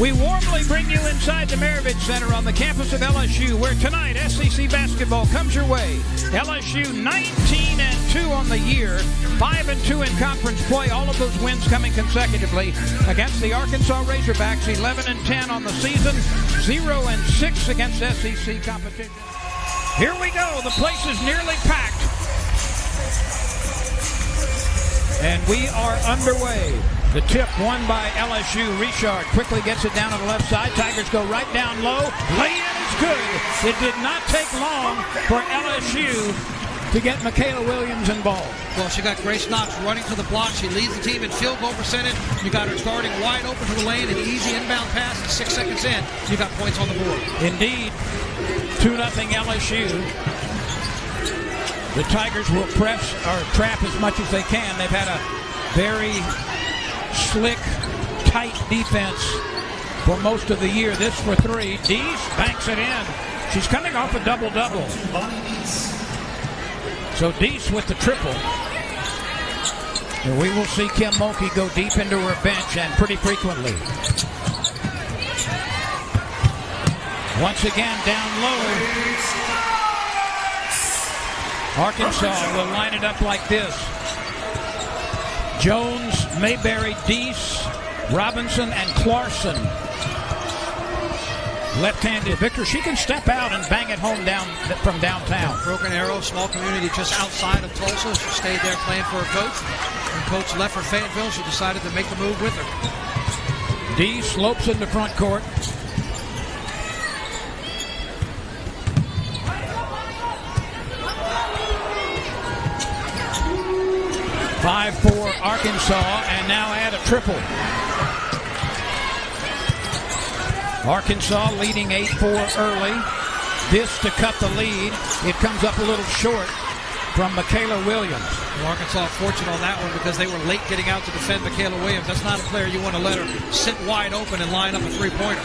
We warmly bring you inside the Maravich Center on the campus of LSU, where tonight SEC basketball comes your way. LSU 19-2 on the year, 5-2 in conference play. All of those wins coming consecutively against the Arkansas Razorbacks. 11-10 on the season, 0-6 against SEC competition. Here we go. The place is nearly packed, and we are underway. The tip won by LSU. Richard quickly gets it down on the left side. Tigers go right down low. Lay-in is good. It did not take long for LSU to get Michaela Williams involved. Well, she got Grace Knox running to the block. She leads the team in field goal percentage. You got her guarding wide open to the lane. An easy inbound pass, and 6 seconds in, you got points on the board. Indeed, 2-0 LSU. The Tigers will press or trap as much as they can. They've had a very slick, tight defense for most of the year. This for three. Dees banks it in. She's coming off a double-double. So Dees with the triple. And we will see Kim Mulkey go deep into her bench, and pretty frequently. Once again, down low. Arkansas will line it up like this. Jones, Mayberry, Dees, Robinson, and Clarkson. Left-handed Victor. She can step out and bang it home from downtown. Broken Arrow, small community just outside of Tulsa. She stayed there playing for her coach. When coach left for Fayetteville, she decided to make the move with her. Dees slopes in the front court. Five for Arkansas, and now add a triple. Arkansas leading 8-4 early. This to cut the lead. It comes up a little short from Michaela Williams. Well, Arkansas fortunate on that one because they were late getting out to defend Michaela Williams. That's not a player you want to let her sit wide open and line up a three-pointer.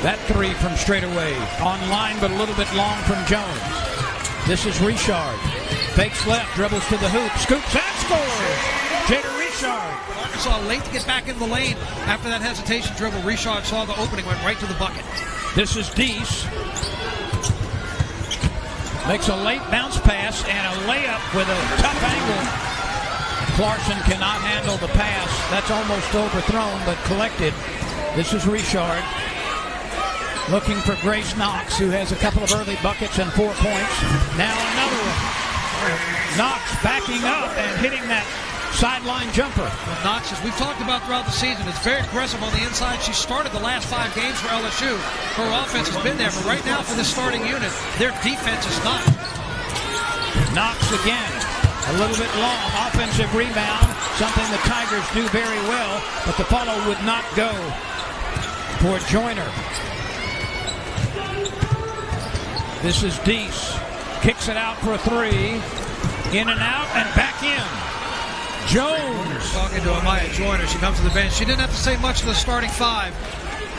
That three from straight away. On line, but a little bit long from Jones. This is Richard. Fakes left, dribbles to the hoop, scoops and scores. Jada Richard. Arkansas late to get back in the lane. After that hesitation dribble, Richard saw the opening, went right to the bucket. This is Dees. Makes a late bounce pass and a layup with a tough angle. Clarkson cannot handle the pass. That's almost overthrown, but collected. This is Richard. Looking for Grace Knox, who has a couple of early buckets and 4 points. Now another one. Knox backing up and hitting that sideline jumper. Well, Knox, as we've talked about throughout the season, is very aggressive on the inside. She started the last 5 games for LSU. Her offense has been there, but right now for this starting unit, their defense is not. Knox again, a little bit long, offensive rebound, something the Tigers do very well, but the follow would not go for Joyner. This is Dees. Kicks it out for a three. In and out and back in. Jones. Talking to Amaya Joyner. She comes to the bench. She didn't have to say much to the starting 5.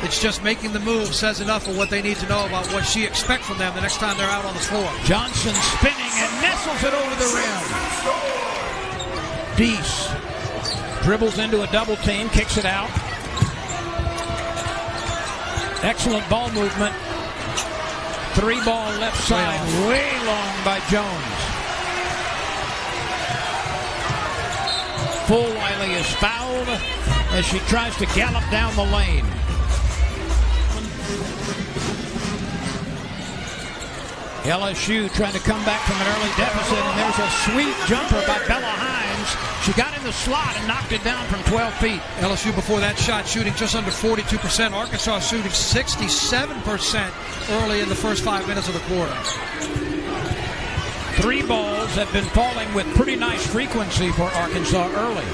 It's just making the move says enough of what they need to know about what she expects from them the next time they're out on the floor. Johnson spinning and nestles it over the rim. Dees dribbles into a double team, kicks it out. Excellent ball movement. 3-ball left side, way long by Jones. Fulwiley is fouled as she tries to gallop down the lane. LSU trying to come back from an early deficit, and there's a sweet jumper by Bella Hines. She got in the slot and knocked it down from 12 feet. LSU before that shot shooting just under 42%. Arkansas shooting 67% early in the first 5 minutes of the quarter. 3 balls have been falling with pretty nice frequency for Arkansas early.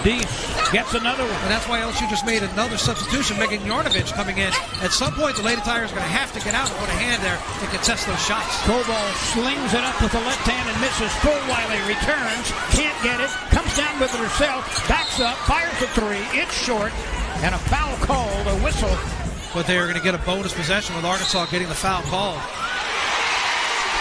Dees gets another one. And that's why LSU just made another substitution, Megan Yarnovich coming in. At some point, the Lady Tigers are going to have to get out and put a hand there to contest those shots. Koval slings it up with the left hand and misses. Fulwiley returns, can't get it, comes down with it herself, backs up, fires a 3. It's short, and a foul called, a whistle. But they are going to get a bonus possession with Arkansas getting the foul called.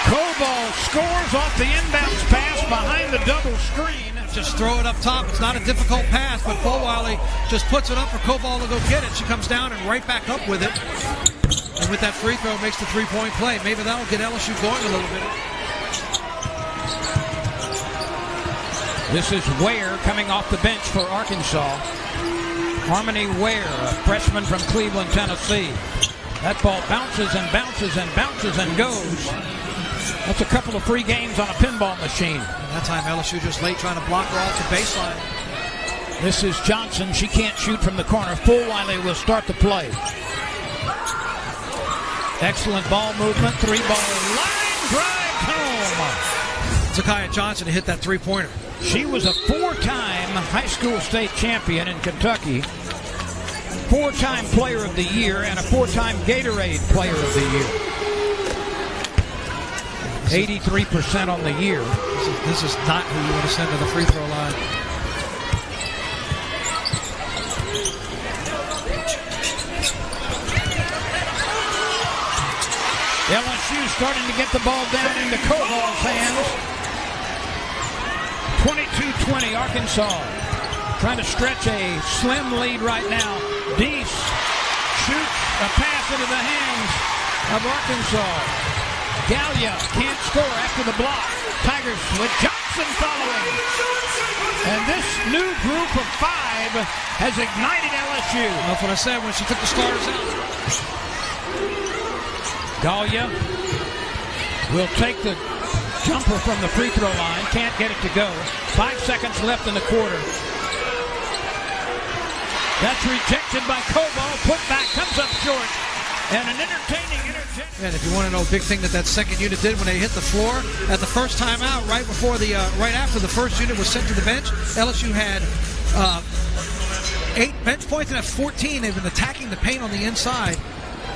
Koval scores off the inbounds pass behind the double screen. just throw it up top. It's not a difficult pass, but Fulwiley just puts it up for Koval to go get it. She comes down and right back up with it. And with that free throw, makes the three-point play. Maybe that'll get LSU going a little bit. This is Ware coming off the bench for Arkansas. Harmony Ware, a freshman from Cleveland, Tennessee. That ball bounces and bounces and bounces and goes. That's a couple of free games on a pinball machine. And that time LSU just late trying to block her off the baseline. This is Johnson. She can't shoot from the corner. Fulwiley will start the play. Excellent ball movement. Three-ball line drive home. Zakiya Johnson to hit that three-pointer. She was a four-time high school state champion in Kentucky, four-time player of the year, and a four-time Gatorade player of the year. 83% on the year. This is not who you want to send to the free throw line. LSU starting to get the ball down into Koval's hands. 22-20 Arkansas. Trying to stretch a slim lead right now. Deese shoots a pass into the hands of Arkansas. Gallia can't score after the block. Tigers with Johnson following. And this new group of five has ignited LSU. That's what I said when she took the starters out. Gallia will take the jumper from the free throw line. Can't get it to go. 5 seconds left in the quarter. That's rejected by Koval. Put back, comes up short. And an entertaining interjection. And if you want to know a big thing that second unit did when they hit the floor, at the first time out, right after the first unit was sent to the bench, LSU had 8 bench points and that's 14. They've been attacking the paint on the inside.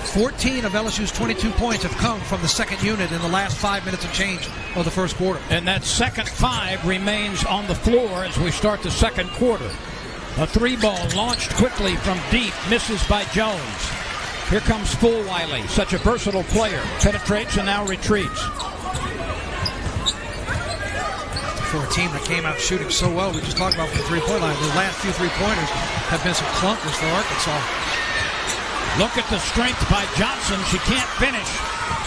14 of LSU's 22 points have come from the second unit in the last 5 minutes and change of the first quarter. And that second 5 remains on the floor as we start the second quarter. A three-ball launched quickly from deep, misses by Jones. Here comes Fulwiley, such a versatile player. Penetrates and now retreats. For a team that came out shooting so well, we just talked about from the three-point line, the last few three-pointers have been some clunkers for Arkansas. Look at the strength by Johnson. She can't finish,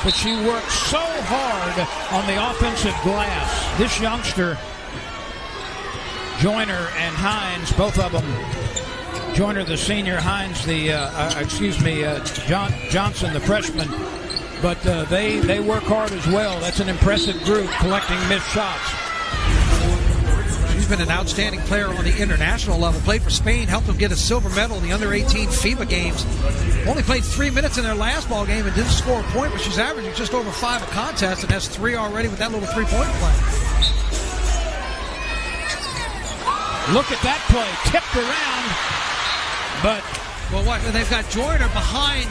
but she works so hard on the offensive glass. This youngster, Joyner and Hines, both of them. Joyner, the senior, Hines, Johnson, the freshman. But they work hard as well. That's an impressive group collecting missed shots. She's been an outstanding player on the international level. Played for Spain, helped them get a silver medal in the under-18 FIBA games. Only played 3 minutes in their last ball game and didn't score a point, but she's averaging just over 5 a contest and has 3 already with that little three-point play. Look at that play, tipped around, but... Well, what? They've got Joyner behind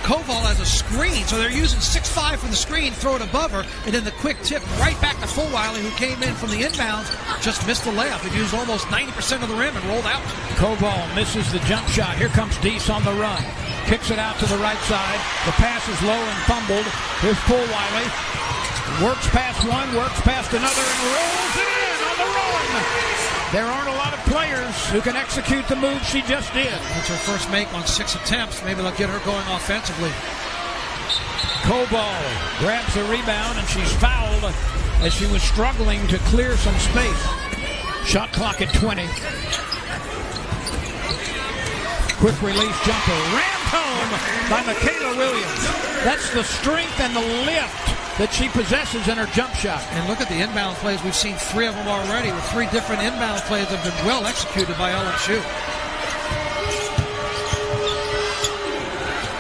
Koval as a screen, so they're using 6'5" for the screen, throw it above her, and then the quick tip right back to Fulwiley, who came in from the inbounds, just missed the layup. It used almost 90% of the rim and rolled out. Koval misses the jump shot. Here comes Deese on the run. Kicks it out to the right side. The pass is low and fumbled. Here's Fulwiley. Works past one, works past another, and rolls it in on the run. There aren't a lot of players who can execute the move she just did. That's her first make on 6 attempts. Maybe they'll get her going offensively. Koval grabs the rebound, and she's fouled as she was struggling to clear some space. Shot clock at 20. Quick release jumper. Rammed home by Michaela Williams. That's the strength and the lift that she possesses in her jump shot. And look at the inbound plays. We've seen 3 of them already, with 3 different inbound plays that have been well executed by LSU.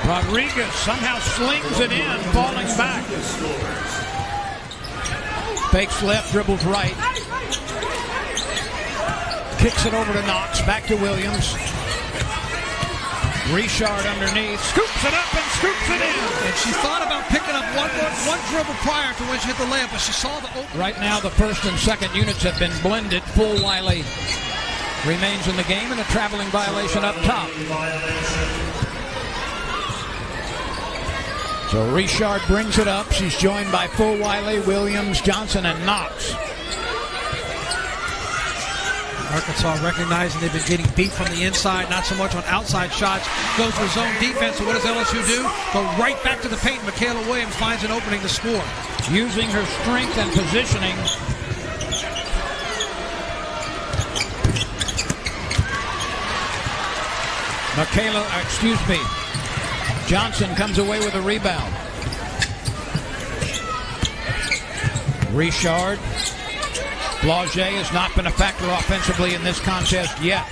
Rodriguez somehow slings it in, falling back. Fakes left, dribbles right. Kicks it over to Knox, back to Williams. Richard underneath, scoops it up and scoops it in. And she thought about picking up one dribble prior to when she hit the layup, but she saw the open. Right now, the first and second units have been blended. Fulwiley remains in the game, and a traveling violation up top. So Richard brings it up. She's joined by Fulwiley, Williams, Johnson, and Knox. Arkansas recognizing they've been getting beat from the inside, not so much on outside shots. Goes to zone defense, so what does LSU do? Go right back to the paint. Michaela Williams finds an opening to score. Using her strength and positioning. Johnson comes away with a rebound. Richard. Blage has not been a factor offensively in this contest yet.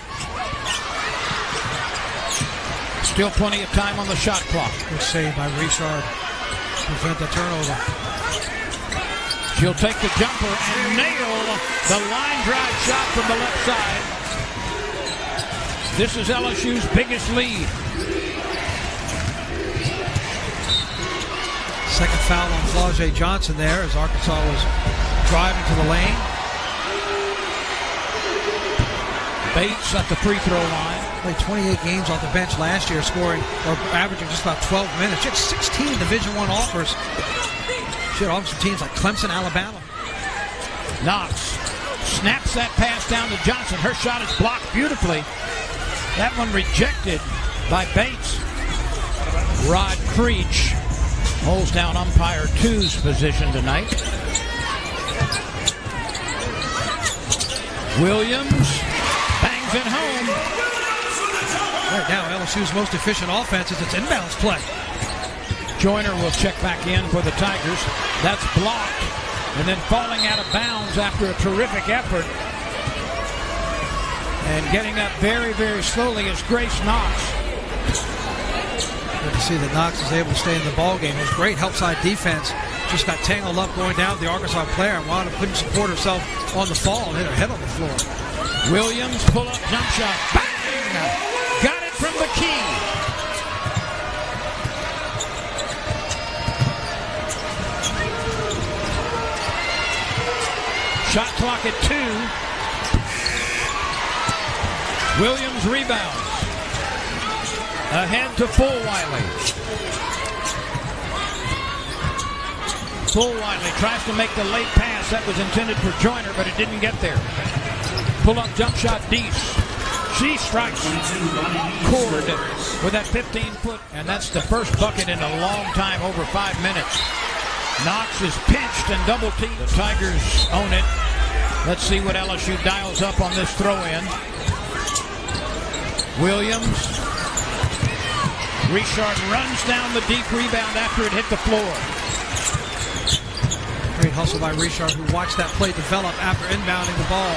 Still plenty of time on the shot clock. Good save by Richard. Prevent the turnover. She'll take the jumper and nail the line drive shot from the left side. This is LSU's biggest lead. Second foul on Flau'jae Johnson there as Arkansas was driving to the lane. Bates at the free throw line. Played 28 games off the bench last year, scoring or averaging just about 12 minutes. She had 16 Division I offers. She had offers from teams like Clemson, Alabama. Knox snaps that pass down to Johnson. Her shot is blocked beautifully. That one rejected by Bates. Rod Creech holds down umpire 2's position tonight. Williams bangs it home. Right now, LSU's most efficient offense is its inbounds play. Joyner will check back in for the Tigers. That's blocked. And then falling out of bounds after a terrific effort. And getting up very, very slowly is Grace Knox. Good to see that Knox is able to stay in the ball game. It was great help side defense. Just got tangled up going down the Arkansas player and wound up couldn't support herself on the fall and hit her head on the floor. Williams pull up jump shot. Bang! Got it from the key. Shot clock at 2. Williams rebounds. Ahead to Fulwiley. Fulwiley tries to make the late pass. That was intended for Joyner, but it didn't get there. Pull-up jump shot, Deese. She strikes Cord with that 15-foot, and that's the first bucket in a long time, over 5 minutes. Knox is pinched and double-teamed. The Tigers own it. Let's see what LSU dials up on this throw-in. Williams. Richard runs down the deep rebound after it hit the floor. Great hustle by Richard, who watched that play develop after inbounding the ball.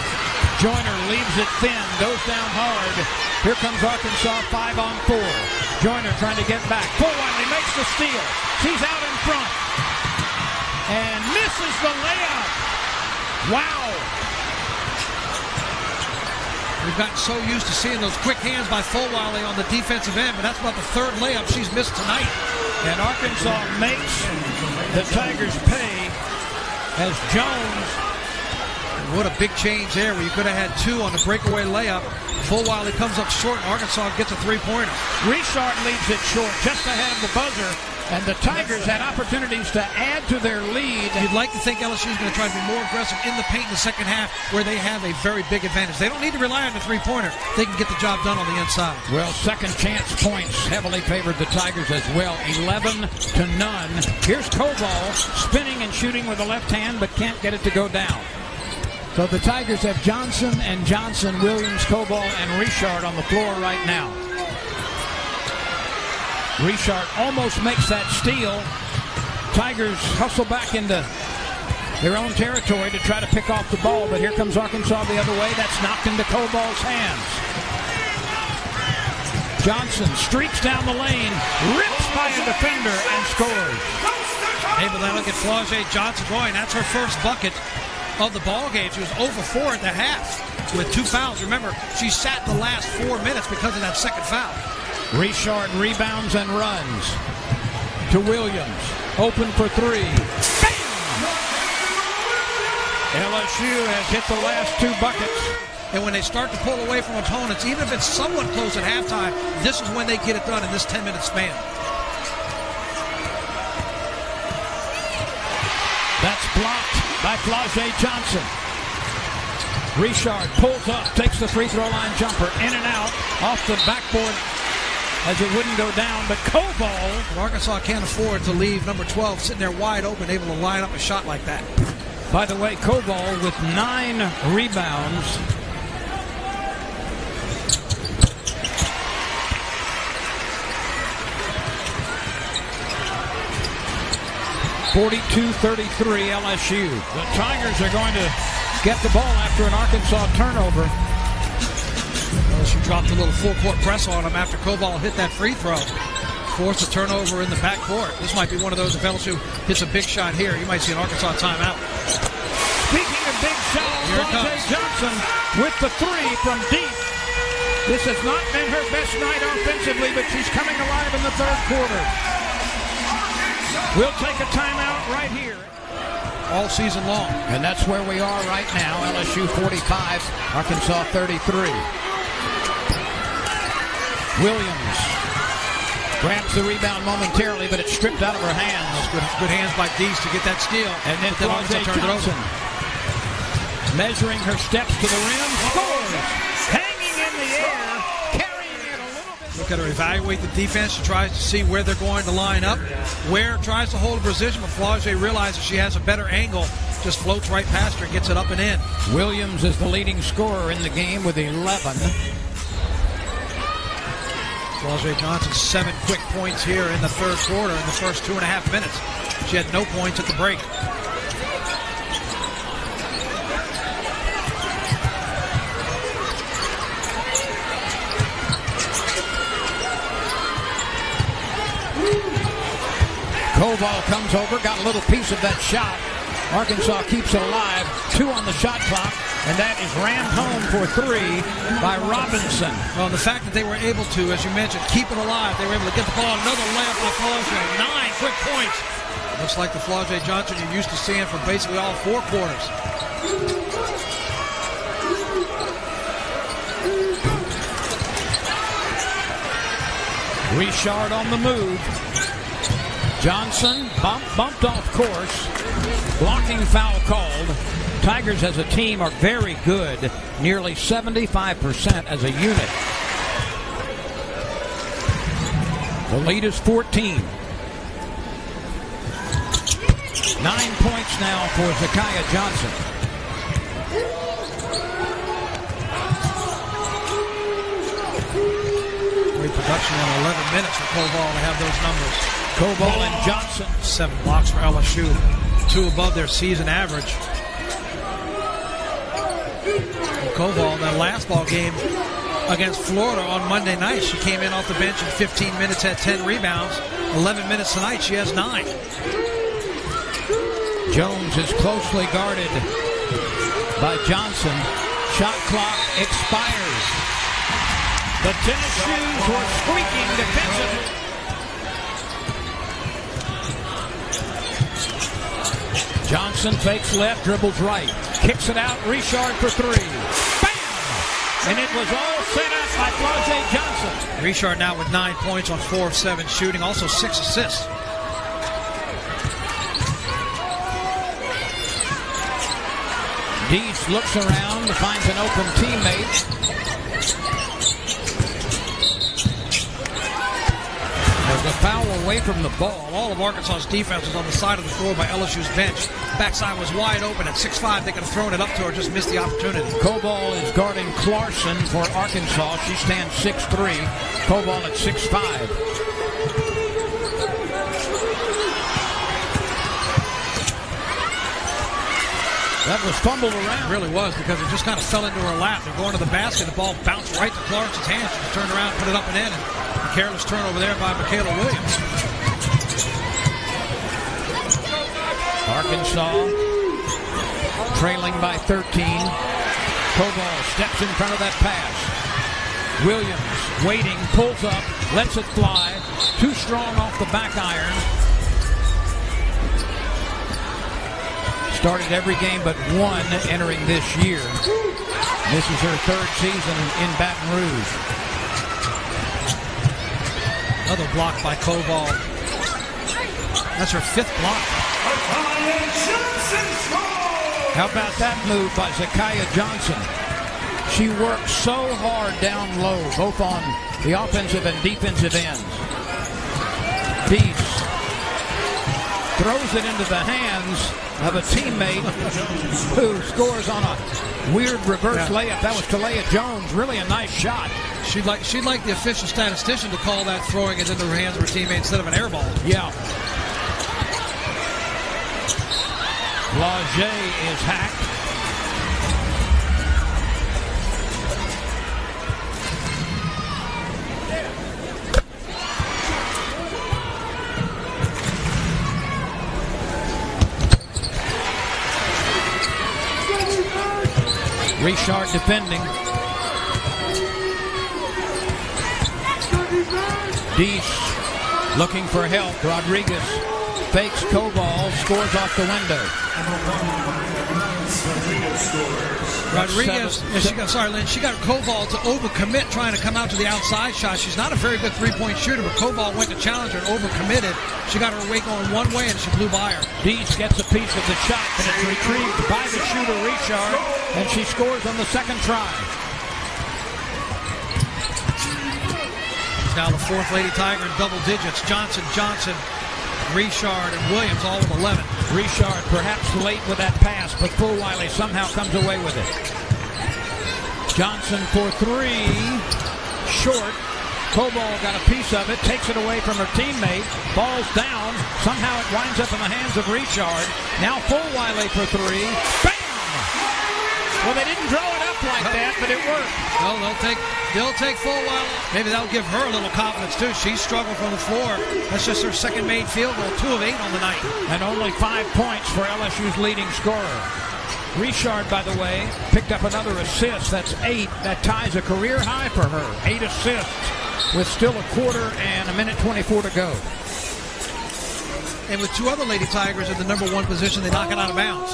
Joyner leaves it thin, goes down hard. Here comes Arkansas 5-on-4. Joyner trying to get back. Fulwiley makes the steal. She's out in front. And misses the layup. Wow. We've gotten so used to seeing those quick hands by Fulwiley on the defensive end, but that's about the third layup she's missed tonight. And Arkansas makes the Tigers pay as Jones. And what a big change there, where you could have had 2 on the breakaway layup. Fulwiley comes up short, and Arkansas gets a 3-pointer. Richard leaves it short, just ahead of the buzzer. And the Tigers had opportunities to add to their lead. You'd like to think LSU is going to try to be more aggressive in the paint in the second half, where they have a very big advantage. They don't need to rely on the 3-pointer. They can get the job done on the inside. Well, second chance points heavily favored the Tigers as well, 11-0. Here's Koval spinning and shooting with the left hand, but can't get it to go down. So the Tigers have Johnson, Williams, Koval, and Richard on the floor right now. Richard almost makes that steal. Tigers hustle back into their own territory to try to pick off the ball, but here comes Arkansas the other way. That's knocked into Koval's hands. Johnson streaks down the lane, rips by a defender, and scores. Maybe that'll get Flau'jae Johnson going. That's her first bucket of the ball game. She was 0 for 4 at the half with 2 fouls. Remember, she sat the last 4 minutes because of that second foul. Richard rebounds and runs to Williams. Open for 3. Bam! LSU has hit the last 2 buckets. And when they start to pull away from opponents, even if it's somewhat close at halftime, this is when they get it done in this 10-minute span. That's blocked by Flau'jae Johnson. Richard pulls up, takes the free throw line jumper, in and out, off the backboard as it wouldn't go down, but Koval. Arkansas can't afford to leave number 12 sitting there wide open, able to line up a shot like that. By the way, Koval with 9 rebounds. (42-33) LSU. The Tigers are going to get the ball after an Arkansas turnover. LSU dropped a little full court press on him after Koval hit that free throw. Forced a turnover in the backcourt. This might be one of those, if LSU hits a big shot here, you might see an Arkansas timeout. Speaking of big shots, Lontae Johnson with the 3 from deep. This has not been her best night offensively, but she's coming alive in the third quarter. We'll take a timeout right here. All season long. And that's where we are right now. LSU 45, Arkansas 33. Williams grabs the rebound momentarily, but it's stripped out of her hands. Good hands by Dees to get that steal. And then Arkansas turns it over. Measuring her steps to the rim, scores! Hanging in the air, carrying it a little bit. Look at her evaluate the defense. She tries to see where they're going to line up. Ware tries to hold a position, but Flaugier realizes she has a better angle. Just floats right past her and gets it up and in. Williams is the leading scorer in the game with 11. Flaugier Johnson, 7 quick points here in the third quarter in the first 2.5 minutes. She had no points at the break. Koval comes over, got a little piece of that shot. Arkansas keeps it alive. 2 on the shot clock, and that is rammed home for 3 by Robinson. Well, the fact that they were able to, as you mentioned, keep it alive, they were able to get the ball. Another layup by Flaugier. 9 quick points. Looks like the Flaugier Johnson you're used to seeing for basically all 4 quarters. Richard on the move. Johnson bumped off course. Blocking foul called. Tigers as a team are very good. Nearly 75% as a unit. The lead is 14. 9 points now for Zakiya Johnson. Great production in 11 minutes for Koval to have those numbers. Koval and Johnson. 7 blocks for LSU. 2 above their season average. And Koval in that last ball game against Florida on Monday night, she came in off the bench in 15 minutes, had 10 rebounds. 11 minutes tonight, she has 9. Jones is closely guarded by Johnson. Shot clock expires. The tennis shoes were squeaking defensively. Johnson fakes left, dribbles right, kicks it out, Richard for 3. Bam! And it was all set up by Flaugier Johnson. Richard now with 9 points on 4 of 7 shooting, also 6 assists. Dees looks around, finds an open teammate. There's a foul away from the ball. All of Arkansas's defense was on the side of the floor by LSU's bench. Backside was wide open at 6'5". They could have thrown it up to her, just missed the opportunity. Koval is guarding Clarkson for Arkansas. She stands 6'3". Koval at 6'5". That was fumbled around. It really was, because it just kind of fell into her lap. They're going to the basket. The ball bounced right to Clarkson's hands. She turned around, put it up and in. And a careless turnover there by Michaela Williams. Arkansas trailing by 13. Koval steps in front of that pass. Williams waiting, pulls up, lets it fly. Too strong off the back iron. Started every game but 1 entering this year. This is her 3rd season in Baton Rouge. Another block by Koval. That's her 5th block. How about that move by Zakiya Johnson? She worked so hard down low, both on the offensive and defensive ends. Beast throws it into the hands of a teammate who scores on a weird reverse layup. That was Talia Jones. Really a nice shot. She'd like the official statistician to call that throwing it into the hands of her teammate instead of an air ball. Yeah. Laje is hacked. Richard defending. Dees looking for help. Rodriguez fakes Koval, scores off the window. Rodriguez, she got Koval to overcommit trying to come out to the outside shot. She's not a very good three-point shooter, but Koval went to challenge her and overcommitted. She got her weight going one way and she blew by her. Dees gets a piece of the shot, but it's retrieved by the shooter Richard, and she scores on the second try. She's now the fourth Lady Tiger in double digits. Johnson, Richard, and Williams all with 11. Richard perhaps late with that pass, but Fulwiley somehow comes away with it. Johnson for three. Short. Koval got a piece of it, takes it away from her teammate, falls down. Somehow it winds up in the hands of Richard. Now Fulwiley for three. Bam! Well, they didn't draw it up like that, but it worked. No, they'll take Fulwiley. Maybe that'll give her a little confidence, too. She's struggled from the floor. That's just her second made field goal, 2 of 8 on the night. And only 5 points for LSU's leading scorer. Richard, by the way, picked up another assist. That's 8. That ties a career high for her. 8 assists with still a quarter and a minute 24 to go. And with 2 other Lady Tigers in the number 1 position, they knock it out of bounds.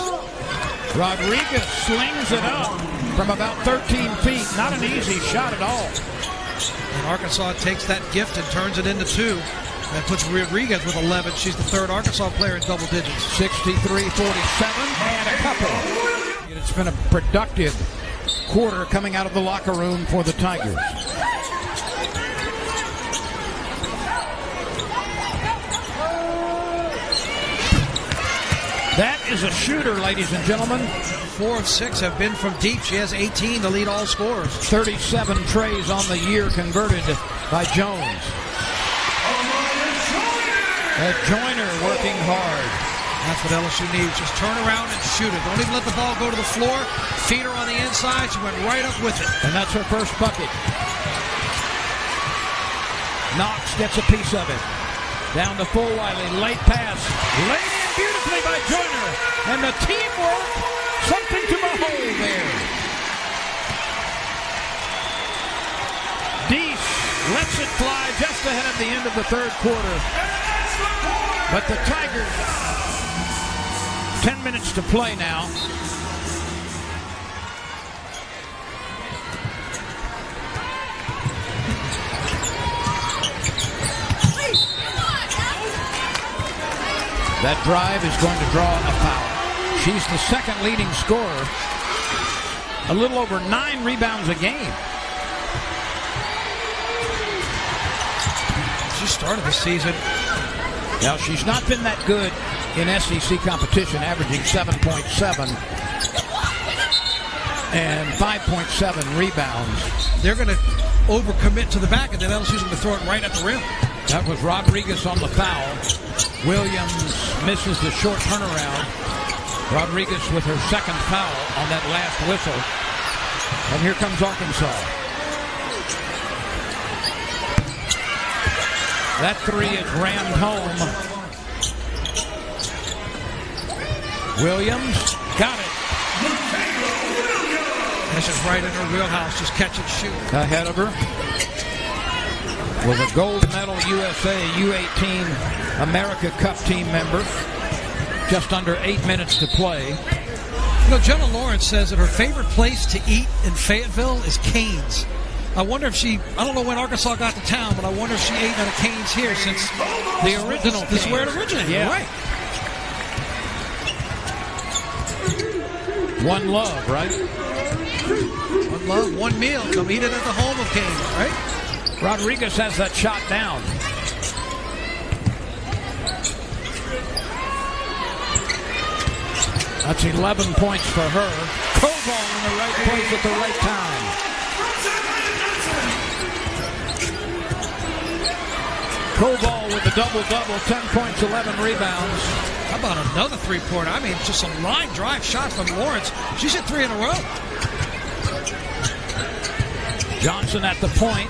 Rodriguez slings it up from about 13 feet. Not an easy shot at all. And Arkansas takes that gift and turns it into 2. That puts Rodriguez with 11. She's the third Arkansas player in double digits. 63-47 and a couple. It's been a productive quarter coming out of the locker room for the Tigers. That is a shooter, ladies and gentlemen. 4 of 6 have been from deep. She has 18 to lead all scorers. 37 trays on the year converted by Jones. Joyner working hard. That's what LSU needs. Just turn around and shoot it. Don't even let the ball go to the floor. Feed her on the inside. She went right up with it. And that's her first bucket. Knox gets a piece of it. Down to Fulwiley. Late pass. Laid in beautifully by Joyner. And the teamwork, something to behold there. Dees lets it fly just ahead of the end of the third quarter. But the Tigers, 10 minutes to play now. That drive is going to draw a foul. She's the second leading scorer. A little over 9 rebounds a game. She started the season. Now, she's not been that good in SEC competition, averaging 7.7 and 5.7 rebounds. They're going to overcommit to the back, and then LSU's going to throw it right at the rim. That was Rodriguez on the foul. Williams misses the short turnaround. Rodriguez with her second foul on that last whistle. And here comes Arkansas. That three is rammed home. Williams got it. This is right in her wheelhouse. Just catch and shoot. Ahead of her was a gold medal USA U18 America Cup team member. Just under 8 minutes to play. You know, Jenna Lawrence says that her favorite place to eat in Fayetteville is Cane's. I wonder if I don't know when Arkansas got to town, but I wonder if she ate at a Cane's here since the original. This is where it originated. Yeah. Right. One love, right? One love, one meal. Come eat it at the home of games, right? Rodriguez has that shot down. That's 11 points for her. Koval in the right place at the right time. Koval with the double-double, 10 points, 11 rebounds. How about another three-pointer? I mean, just some line drive shots from Lawrence. She's hit 3 in a row. Johnson at the point.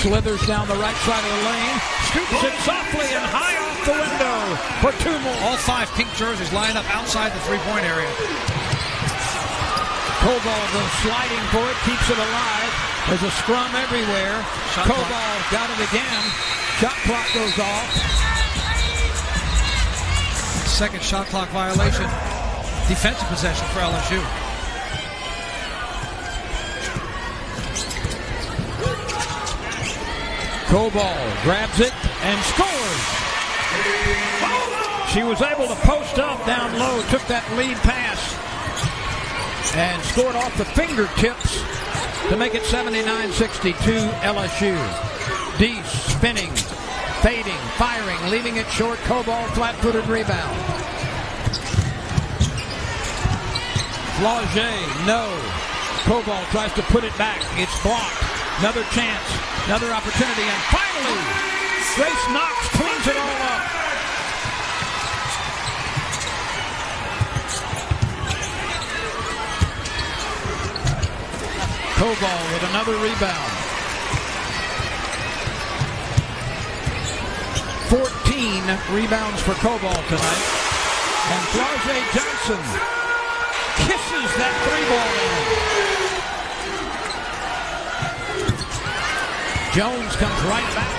Slithers down the right side of the lane. Scoops it softly and high off the window for 2 more. All 5 pink jerseys lined up outside the three-point area. Koval goes sliding for it, keeps it alive. There's a scrum everywhere. Koval got it again. Shot clock goes off. Second shot clock violation. Defensive possession for LSU. Koval grabs it and scores. She was able to post up down low, took that lead pass, and scored off the fingertips to make it 79-62 LSU. Deese spinning, fading, firing, leaving it short. Koval flat-footed rebound. Flauget, no. Koval tries to put it back. It's blocked. Another chance, another opportunity, and finally, Grace Knox cleans it all up. Koval with another rebound. 14 rebounds for Koval tonight. And Flauget Johnson kisses that 3-ball in. Jones comes right back.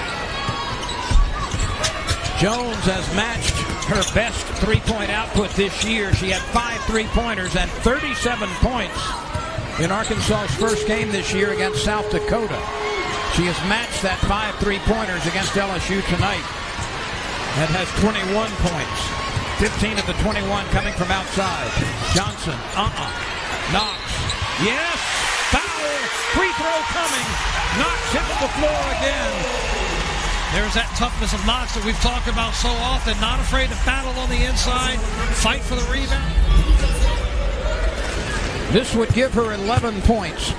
Jones has matched her best three-point output this year. She had 5 3-pointers and 37 points in Arkansas's first game this year against South Dakota. She has matched that 5 3-pointers against LSU tonight and has 21 points. 15 of the 21 coming from outside. Johnson, Knox, yes, foul, free throw coming. Knox hits the floor again. There's that toughness of Knox that we've talked about so often. Not afraid to battle on the inside, fight for the rebound. This would give her 11 points.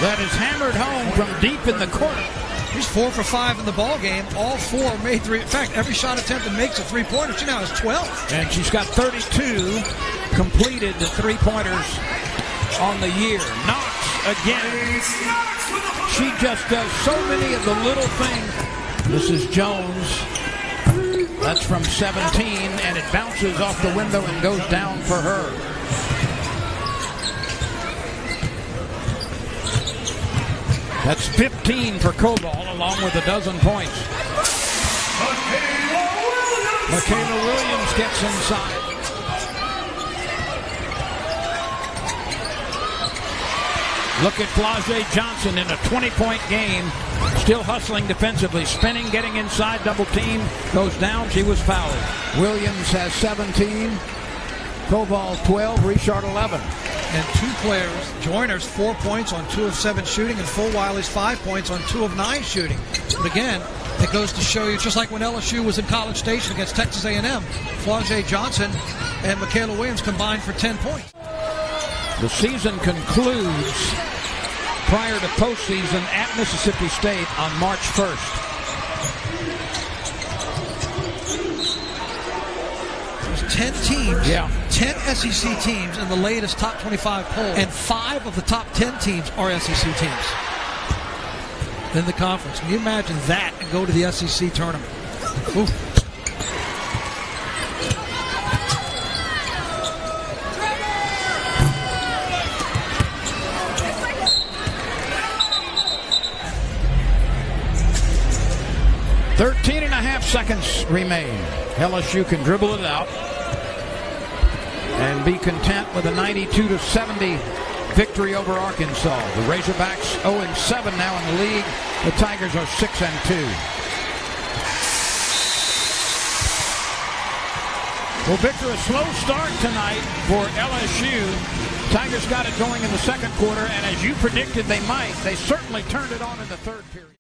That is hammered home from deep in the corner. She's 4 for 5 in the ball game. All 4 made 3. In fact, every shot attempted makes a 3-pointer. She now has 12. And she's got 32 completed 3-pointers on the year. Knox again. She just does so many of the little things. This is Jones. That's from 17, and it bounces off the window and goes down for her. That's 15 for Koval, along with a dozen points. Michaela Williams gets inside. Look at Flauget Johnson in a 20-point game, still hustling defensively, spinning, getting inside, double team, goes down. She was fouled. Williams has 17, Koval 12, Richard 11. And 2 players, Joyner's 4 points on 2 of 7 shooting, and Fulwiley's 5 points on 2 of 9 shooting. But again, it goes to show you, just like when LSU was in College Station against Texas A&M, Flauget Johnson and Michaela Williams combined for 10 points. The season concludes prior to postseason at Mississippi State on March 1st. There's 10 teams, 10 SEC teams in the latest top 25 poll, and 5 of the top 10 teams are SEC teams in the conference. Can you imagine that and go to the SEC tournament? Ooh. .5 seconds remain. LSU can dribble it out. and be content with a 92-70 victory over Arkansas. The Razorbacks 0-7 now in the league. The Tigers are 6-2. Well, Victor, a slow start tonight for LSU. Tigers got it going in the second quarter, and as you predicted they might, they certainly turned it on in the third period.